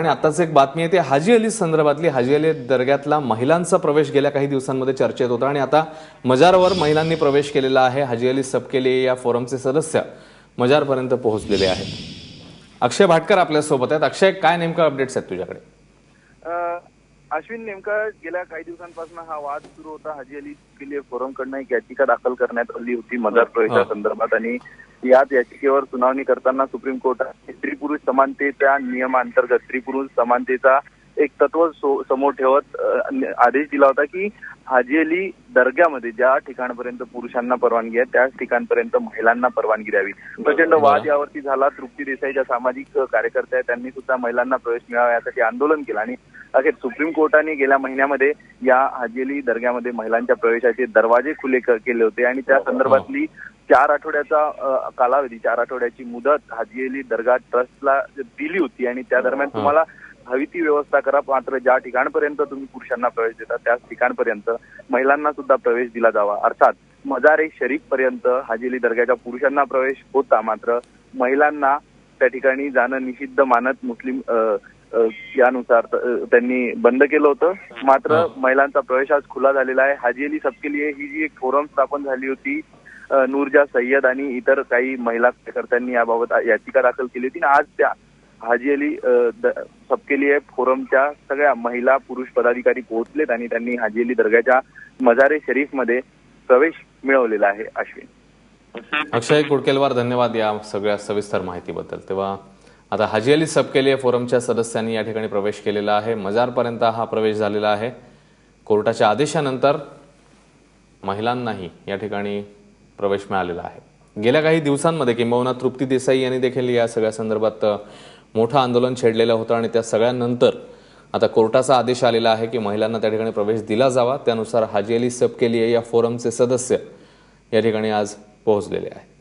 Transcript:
आणि आताच एक बातमी आहे ती हाजी अली संदर्भातली। हाजी अली दर्ग्यातला महिलांचा प्रवेश गेल्या काही दिवसांमध्ये चर्चेत होता आणि आता मजारवर महिलांनी प्रवेश केलेला आहे। हाजी अली सबके लिए या फोरमचे सदस्य मजारपर्यंत पोहोचलेले आहेत। अक्षय भाटकर आपल्या सोबत आहेत। अक्षय, काय नेमका अपडेट्स आहेत तुझ्याकडे? अश्विन, नेमका गेल्या काही दिवसांपासून हा वाद सुरू होता। हाजी अली सबके लिए फोरम कडून एक याचिका दाखल करण्यात आली होती मजार प्रवेशासंदर्भात आणि याच याचिकेवर सुनावणी करताना सुप्रीम कोर्टाने स्त्री पुरुष समानतेच्या नियमांतर्गत स्त्री पुरुष समानतेचा एक तत्व समोर ठेवत आदेश दिला होता की हाजी अली दर्ग्यामध्ये ज्या ठिकाणपर्यंत पुरुषांना परवानगी आहे त्याच ठिकाणपर्यंत महिलांना परवानगी द्यावी। प्रचंड वाद यावरती झाला। तृप्ती देसाई ज्या सामाजिक कार्यकर्त्या आहेत त्यांनी सुद्धा महिलांना प्रवेश मिळावा यासाठी आंदोलन केलं आणि अखेर सुप्रीम कोर्टाने गेल्या महिन्यामध्ये या हाजी अली दर्ग्यामध्ये महिलांच्या प्रवेशाचे दरवाजे खुले केले होते आणि त्या संदर्भातली 4 आठवड्याचा कालावधी 4 आठवड्याची मुदत हाजी अली दर्गा ट्रस्टला दिली होती आणि त्या दरम्यान तुम्हाला हवी ती व्यवस्था करा, मात्र ज्या ठिकाणपर्यंत तुम्ही पुरुषांना प्रवेश देता त्याच ठिकाणपर्यंत महिलांना सुद्धा प्रवेश दिला जावा। अर्थात मजार शरीफ पर्यंत हाजी अली दर्ग्याच्या पुरुषांना प्रवेश होता, मात्र महिलांना त्या ठिकाणी जाणं निषिद्ध मानत मुस्लिम यानुसार त्यांनी बंद केलं होतं। मात्र महिलांचा प्रवेश आज खुला झालेला आहे। हाजी अली सबके लिए ही जी एक फोरम स्थापन झाली होती, नूरजा सय्यद आणि इतर काही महिला कार्यकर्त्यांनी याबाबत याचिका दाखल केली होती। आज त्या हाजी अली सबके लिए फोरमच्या सगळ्या महिला पुरुष पदाधिकारी पोहोचलेत आणि त्यांनी हाजी अली दर्ग्याच्या मजारे शरीफ मध्ये प्रवेश मिळवलेला आहे। अश्विन, अक्षय कुडकेलवार, धन्यवाद या सगळ्या सविस्तर माहितीबद्दल। तेव्हा आता हाजी अली सबके लिए फोरमच्या सदस्यांनी या ठिकाणी प्रवेश केलेला आहे। मजारपर्यंत हा प्रवेश झालेला आहे। कोर्टाच्या आदेशानंतर महिलांनाही या ठिकाणी प्रवेश मिळालेला आहे। गेल्या काही दिवसांमध्ये किंबहुना तृप्ती देसाई यांनी देखील या सगळ्या संदर्भात मोठं आंदोलन छेडलेलं होतं आणि त्या सगळ्यानंतर आता कोर्टाचा आदेश आलेला आहे की महिलांना त्या ठिकाणी प्रवेश दिला जावा। त्यानुसार हाजी अली सबके लिए या फोरमचे सदस्य या ठिकाणी आज पोहोचलेले आहेत।